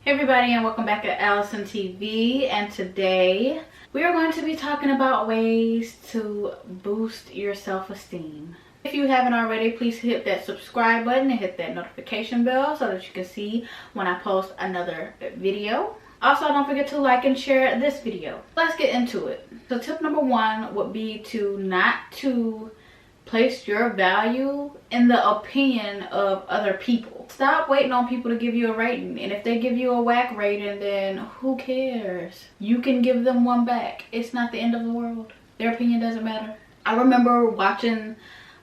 Hey everybody, and welcome back to Allison TV. And today we are going to be talking about ways to boost your self-esteem. If you haven't already, please hit that subscribe button and hit that notification bell so that you can see when I post another video. Also, don't forget to like and share this video. Let's get into it. So tip number one would be to not to place your value in the opinion of other people. Stop waiting on people to give you a rating, and if they give you a whack rating, then who cares? You can give them one back. It's not the end of the world. Their opinion doesn't matter. I remember watching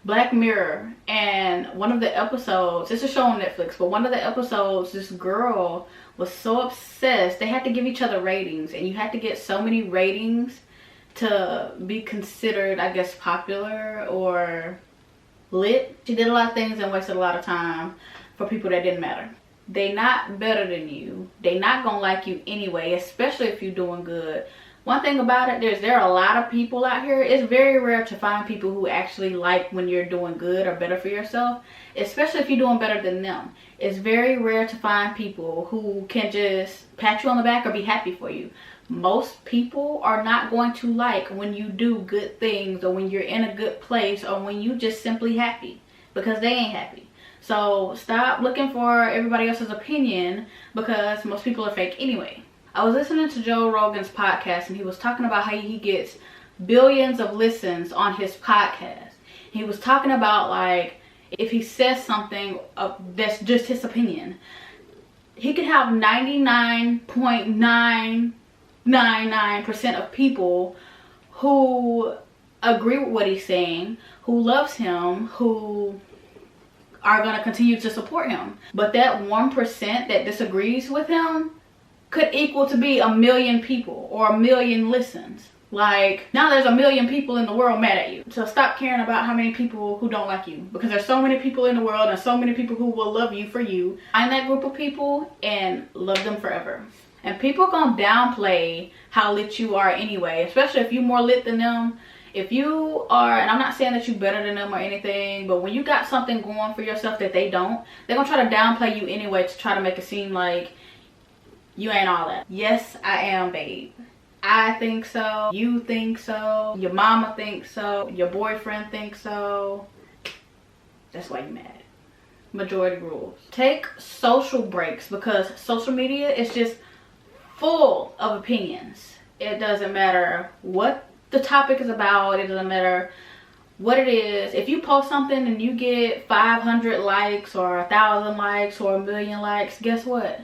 Black Mirror, and one of the episodes, it's a show on Netflix, but one of the episodes, this girl was so obsessed. They had to give each other ratings, and you had to get so many ratings to be considered, I guess, popular or lit. She did a lot of things and wasted a lot of time for people that didn't matter. They not better than you. They not gonna like you anyway, especially if you're doing good. One thing about it, there are a lot of people out here. It's very rare to find people who actually like when you're doing good or better for yourself, especially if you're doing better than them. It's very rare to find people who can just pat you on the back or be happy for you. Most people are not going to like when you do good things or when you're in a good place or when you just simply happy, because they ain't happy. So stop looking for everybody else's opinion, because most people are fake anyway. I was listening to Joe Rogan's podcast, and he was talking about how he gets billions of listens on his podcast. He was talking about, like, if he says something that's just his opinion, he could have 99.999% of people who agree with what he's saying, who loves him, who are going to continue to support him. But that 1% that disagrees with him could equal to be 1 million people or 1 million listens. Like, now there's 1 million people in the world mad at you. So stop caring about how many people who don't like you, because there's so many people in the world and so many people who will love you for you. Find that group of people and love them forever. And people gonna downplay how lit you are anyway, especially if you're more lit than them. If you are, and I'm not saying that you're better than them or anything, but when you got something going for yourself that they don't, they're gonna try to downplay you anyway to try to make it seem like you ain't all that. Yes, I am, babe. I think so. You think so. Your mama thinks so. Your boyfriend thinks so. That's why you're mad. Majority rules. Take social breaks, because social media is just full of opinions. It doesn't matter what the topic is about. It doesn't matter what it is. If you post something and you get 500 likes or 1,000 likes or 1 million likes, guess what?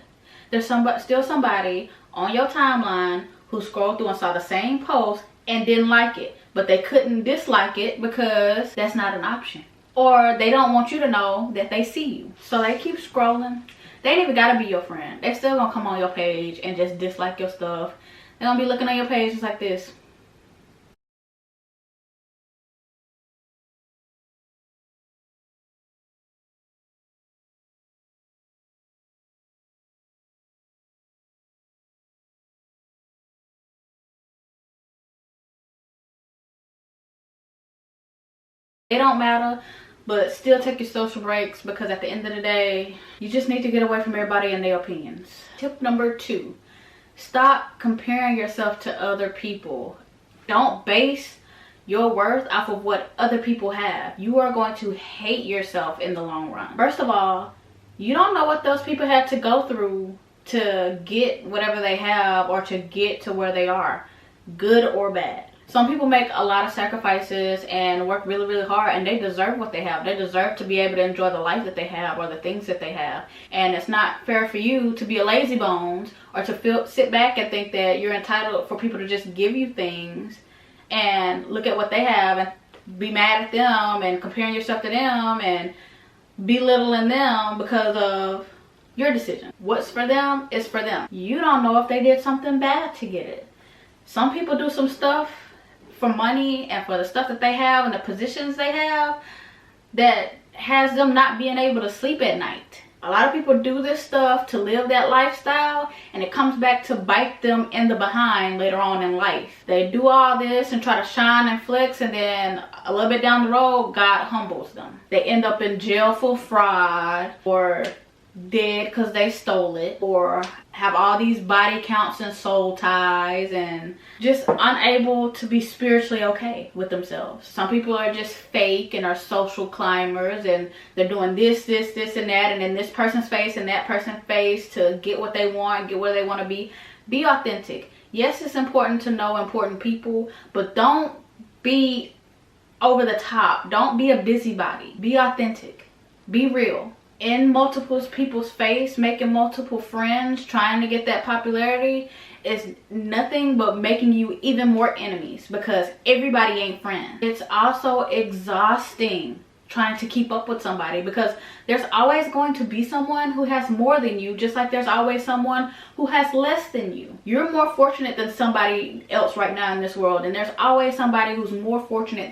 There's still somebody on your timeline who scrolled through and saw the same post and didn't like it, but they couldn't dislike it because that's not an option, or they don't want you to know that they see you, so they keep scrolling. They ain't even gotta be your friend. They still gonna come on your page and just dislike your stuff. They're gonna be looking on your page just like this. They don't matter, but still take your social breaks, because at the end of the day, you just need to get away from everybody and their opinions. Tip number two, stop comparing yourself to other people. Don't base your worth off of what other people have. You are going to hate yourself in the long run. First of all, you don't know what those people had to go through to get whatever they have or to get to where they are, good or bad. Some people make a lot of sacrifices and work really, really hard, and they deserve what they have. They deserve to be able to enjoy the life that they have or the things that they have. And it's not fair for you to be a lazy bones or to sit back and think that you're entitled for people to just give you things and look at what they have and be mad at them and comparing yourself to them and belittling them because of your decision. What's for them is for them. You don't know if they did something bad to get it. Some people do some stuff for money and for the stuff that they have and the positions they have that has them not being able to sleep at night. A lot of people do this stuff to live that lifestyle, and it comes back to bite them in the behind later on in life. They do all this and try to shine and flex, and then a little bit down the road, God humbles them. They end up in jail for fraud or dead because they stole it, or have all these body counts and soul ties and just unable to be spiritually okay with themselves. Some people are just fake and are social climbers, and they're doing this and that, and in this person's face and that person's face to get what they want, get where they want to be. Be authentic. Yes, it's important to know important people, but don't be over the top. Don't be a busybody. Be authentic. Be real. In multiple people's face, making multiple friends, trying to get that popularity is nothing but making you even more enemies, because everybody ain't friends. It's also exhausting trying to keep up with somebody, because there's always going to be someone who has more than you, just like there's always someone who has less than you. You're more fortunate than somebody else right now in this world, and there's always somebody who's more fortunate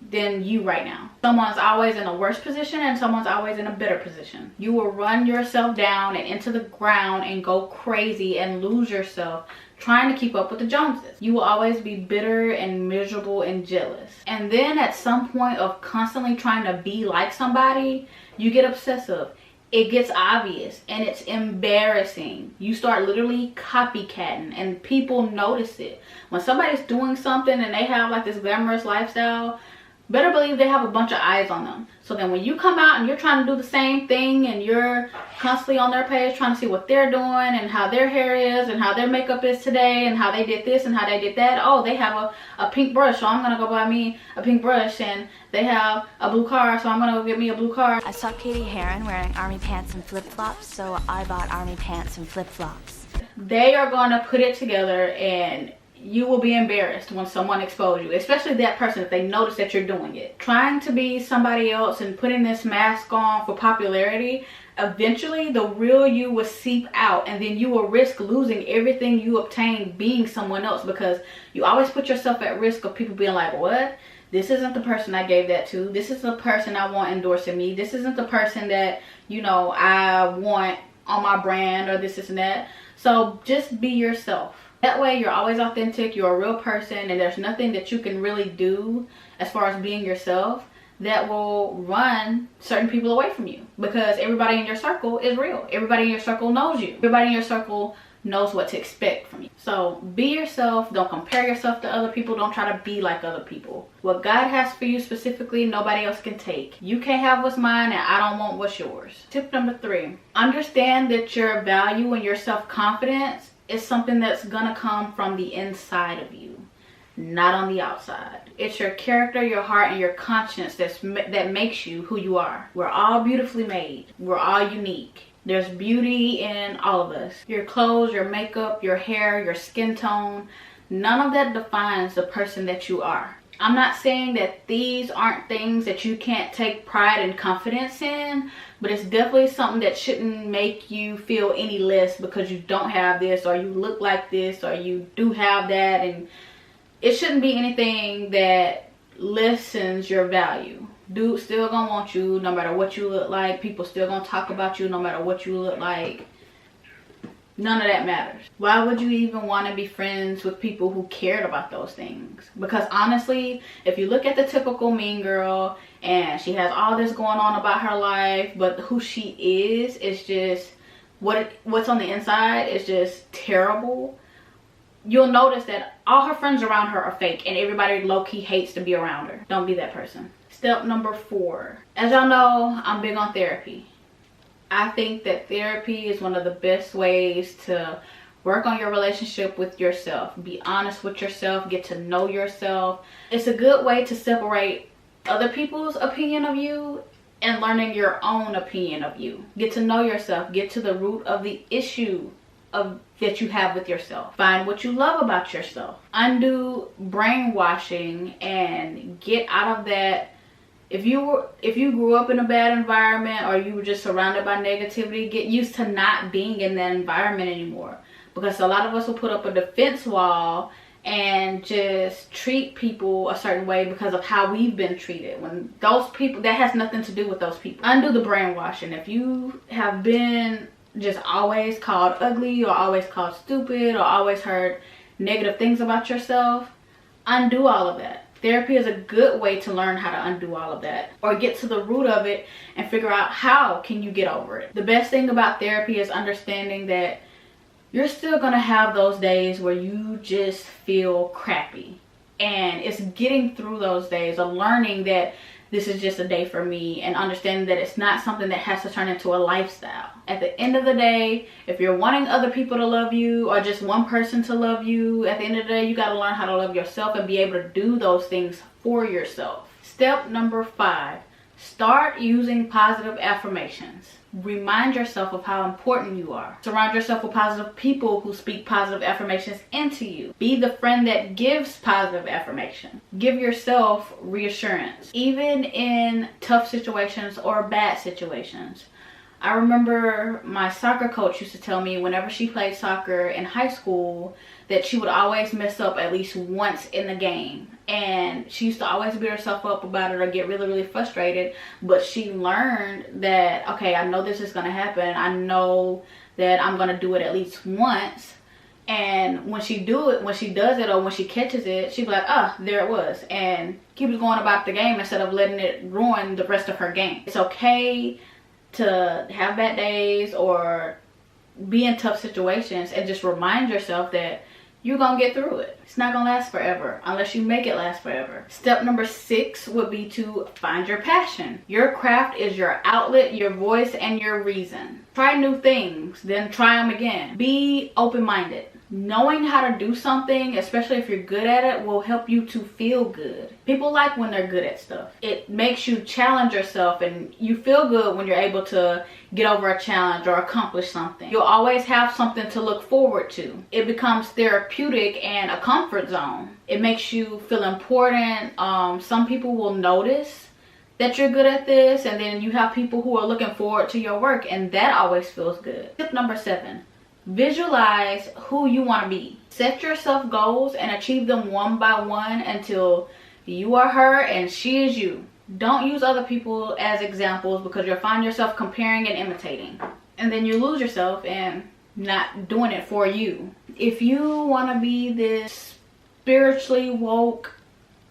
than you right now. Someone's always in a worse position and someone's always in a better position. You will run yourself down and into the ground and go crazy and lose yourself trying to keep up with the Joneses. You will always be bitter and miserable and jealous. And then at some point of constantly trying to be like somebody, you get obsessive. It gets obvious and it's embarrassing. You start literally copycatting and people notice it. When somebody's doing something and they have like this glamorous lifestyle, better believe they have a bunch of eyes on them. So then when you come out and you're trying to do the same thing and you're constantly on their page trying to see what they're doing and how their hair is and how their makeup is today and how they did this and how they did that. Oh, they have a pink brush, so I'm gonna go buy me a pink brush. And they have a blue car, so I'm gonna go get me a blue car. I saw Katie Heron wearing army pants and flip-flops, so I bought army pants and flip-flops. They are gonna put it together and you will be embarrassed when someone exposes you, especially that person if they notice that you're doing it. Trying to be somebody else and putting this mask on for popularity, eventually the real you will seep out, and then you will risk losing everything you obtained being someone else, because you always put yourself at risk of people being like, what? This isn't the person I gave that to. This is the person I want endorsing me. This isn't the person that, you know, I want on my brand, or this and that. So just be yourself. That way you're always authentic, you're a real person, and there's nothing that you can really do as far as being yourself that will run certain people away from you, because everybody in your circle is real. Everybody in your circle knows you. Everybody in your circle knows what to expect from you. So be yourself. Don't compare yourself to other people. Don't try to be like other people. What God has for you specifically, nobody else can take. You can't have what's mine and I don't want what's yours. Tip number 3, understand that your value and your self-confidence is something that's gonna come from the inside of you, not on the outside. It's your character, your heart, and your conscience that makes you who you are. We're all beautifully made. We're all unique. There's beauty in all of us. Your clothes, your makeup, your hair, your skin tone, none of that defines the person that you are. I'm not saying that these aren't things that you can't take pride and confidence in, but it's definitely something that shouldn't make you feel any less because you don't have this, or you look like this, or you do have that. And it shouldn't be anything that lessens your value. Dude still gonna want you no matter what you look like. People still gonna talk about you no matter what you look like. None of that matters. Why would you even want to be friends with people who cared about those things? Because honestly, if you look at the typical mean girl and she has all this going on about her life, but who she is just what's on the inside is just terrible. You'll notice that all her friends around her are fake and everybody low-key hates to be around her. Don't be that person. Step number 4. As y'all know, I'm big on therapy. I think that therapy is one of the best ways to work on your relationship with yourself. Be honest with yourself. Get to know yourself. It's a good way to separate other people's opinion of you and learning your own opinion of you. Get to know yourself. Get to the root of the issue that you have with yourself. Find what you love about yourself. Undo brainwashing and get out of that. If you grew up in a bad environment, or you were just surrounded by negativity, get used to not being in that environment anymore. Because a lot of us will put up a defense wall and just treat people a certain way because of how we've been treated. When those people, that has nothing to do with those people. Undo the brainwashing. If you have been just always called ugly, or always called stupid, or always heard negative things about yourself, undo all of that. Therapy is a good way to learn how to undo all of that, or get to the root of it and figure out how can you get over it. The best thing about therapy is understanding that you're still gonna have those days where you just feel crappy, and it's getting through those days of learning that this is just a day for me, and understanding that it's not something that has to turn into a lifestyle. At the end of the day, if you're wanting other people to love you or just one person to love you, at the end of the day, you got to learn how to love yourself and be able to do those things for yourself. Step number 5, start using positive affirmations. Remind yourself of how important you are. Surround yourself with positive people who speak positive affirmations into you. Be the friend that gives positive affirmation. Give yourself reassurance, even in tough situations or bad situations. I remember my soccer coach used to tell me whenever she played soccer in high school that she would always mess up at least once in the game. And she used to always beat herself up about it or get really, really frustrated. But she learned that, okay, I know this is going to happen. I know that I'm going to do it at least once. And when she does it or when she catches it, she'd be like, oh, there it was. And keeps going about the game instead of letting it ruin the rest of her game. It's okay to have bad days or be in tough situations, and just remind yourself that you're gonna get through it. It's not gonna last forever unless you make it last forever. Step number 6 would be to find your passion. Your craft is your outlet, your voice, and your reason. Try new things, then try them again. Be open-minded. Knowing how to do something, especially if you're good at it, will help you to feel good. People like when they're good at stuff. It makes you challenge yourself, and you feel good when you're able to get over a challenge or accomplish something. You'll always have something to look forward to. It becomes therapeutic and a comfort zone. It makes you feel important. Some people will notice that you're good at this, and then you have people who are looking forward to your work, and that always feels good. Tip number 7. Visualize who you want to be. Set yourself goals and achieve them one by one until you are her and she is you. Don't use other people as examples, because you'll find yourself comparing and imitating. And then you lose yourself and not doing it for you. If you want to be this spiritually woke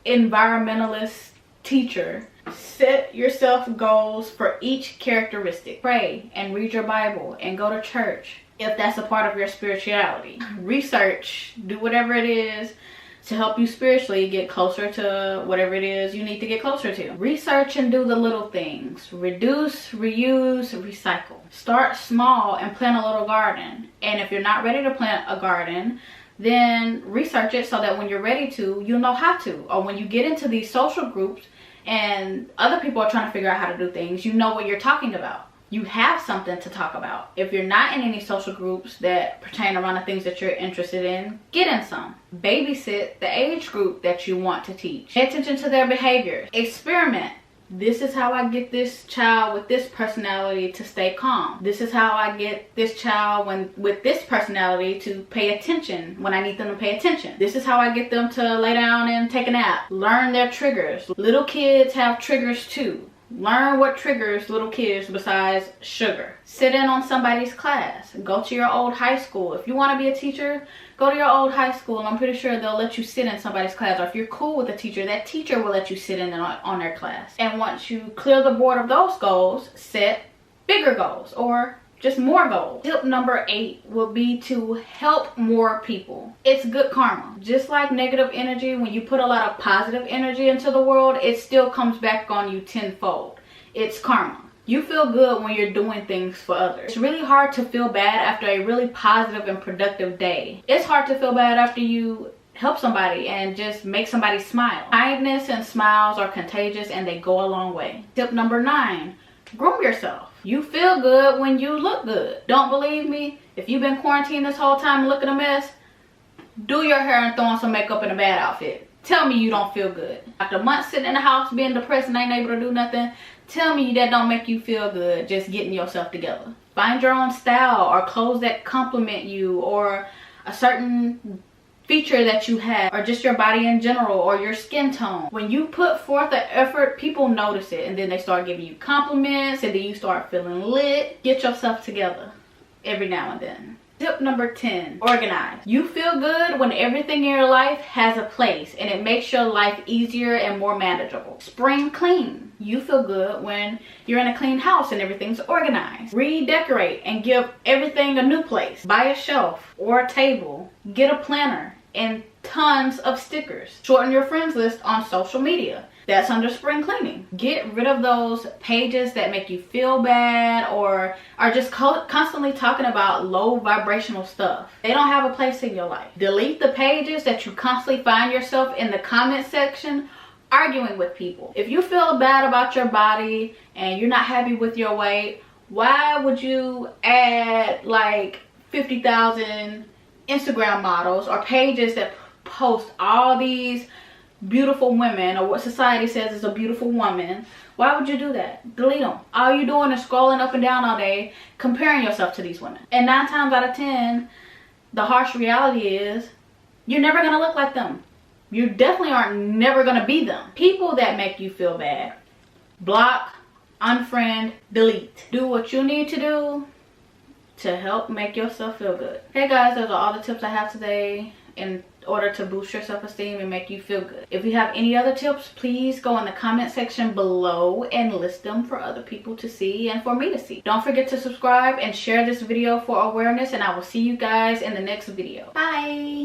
environmentalist teacher, set yourself goals for each characteristic. Pray and read your Bible and go to church if that's a part of your spirituality. Research, do whatever it is to help you spiritually get closer to whatever it is you need to get closer to. Research and do the little things. Reduce, reuse, recycle. Start small and plant a little garden. And if you're not ready to plant a garden, then research it so that when you're ready to, you'll know how to. Or when you get into these social groups and other people are trying to figure out how to do things, you know what you're talking about. You have something to talk about. If you're not in any social groups that pertain around the things that you're interested in, get in some. Babysit the age group that you want to teach. Pay attention to their behaviors. Experiment. This is how I get this child with this personality to stay calm. This is how I get this child with this personality to pay attention when I need them to pay attention. This is how I get them to lay down and take a nap. Learn their triggers. Little kids have triggers too. Learn what triggers little kids besides sugar. Sit in on somebody's class. Go to your old high school. If you want to be a teacher, go to your old high school. I'm pretty sure they'll let you sit in somebody's class. Or if you're cool with a teacher, that teacher will let you sit in on their class. And once you clear the board of those goals, set bigger goals or just more goals. Tip number 8 will be to help more people. It's good karma. Just like negative energy, when you put a lot of positive energy into the world, it still comes back on you tenfold. It's karma. You feel good when you're doing things for others. It's really hard to feel bad after a really positive and productive day. It's hard to feel bad after you help somebody and just make somebody smile. Kindness and smiles are contagious, and they go a long way. Tip number 9. Groom yourself. You feel good when you look good. Don't believe me? If you've been quarantined this whole time and looking a mess, do your hair and throw on some makeup in a bad outfit. Tell me you don't feel good. After months sitting in the house being depressed and ain't able to do nothing, tell me that don't make you feel good just getting yourself together. Find your own style or clothes that compliment you, or a certain feature that you have, or just your body in general, or your skin tone. When you put forth the effort, people notice it, and then they start giving you compliments, and then you start feeling lit. Get yourself together every now and then. Tip number 10, organize. You feel good when everything in your life has a place and it makes your life easier and more manageable. Spring clean. You feel good when you're in a clean house and everything's organized. Redecorate and give everything a new place. Buy a shelf or a table. Get a planner and tons of stickers. Shorten your friends list on social media. That's under spring cleaning. Get rid of those pages that make you feel bad or are just constantly talking about low vibrational stuff. They don't have a place in your life. Delete the pages that you constantly find yourself in the comment section arguing with people. If you feel bad about your body and you're not happy with your weight, why would you add like 50,000 Instagram models or pages that post all these beautiful women or what society says is a beautiful woman? Why would you do that? Delete them. All you're doing is scrolling up and down all day comparing yourself to these women. And 9 times out of 10, the harsh reality is you're never gonna look like them. You definitely are never gonna be them. People that make you feel bad, block, unfriend, delete. Do what you need to do to help make yourself feel good. Hey guys, those are all the tips I have today in order to boost your self-esteem and make you feel good. If you have any other tips, please go in the comment section below and list them for other people to see and for me to see. Don't forget to subscribe and share this video for awareness, and I will see you guys in the next video. Bye.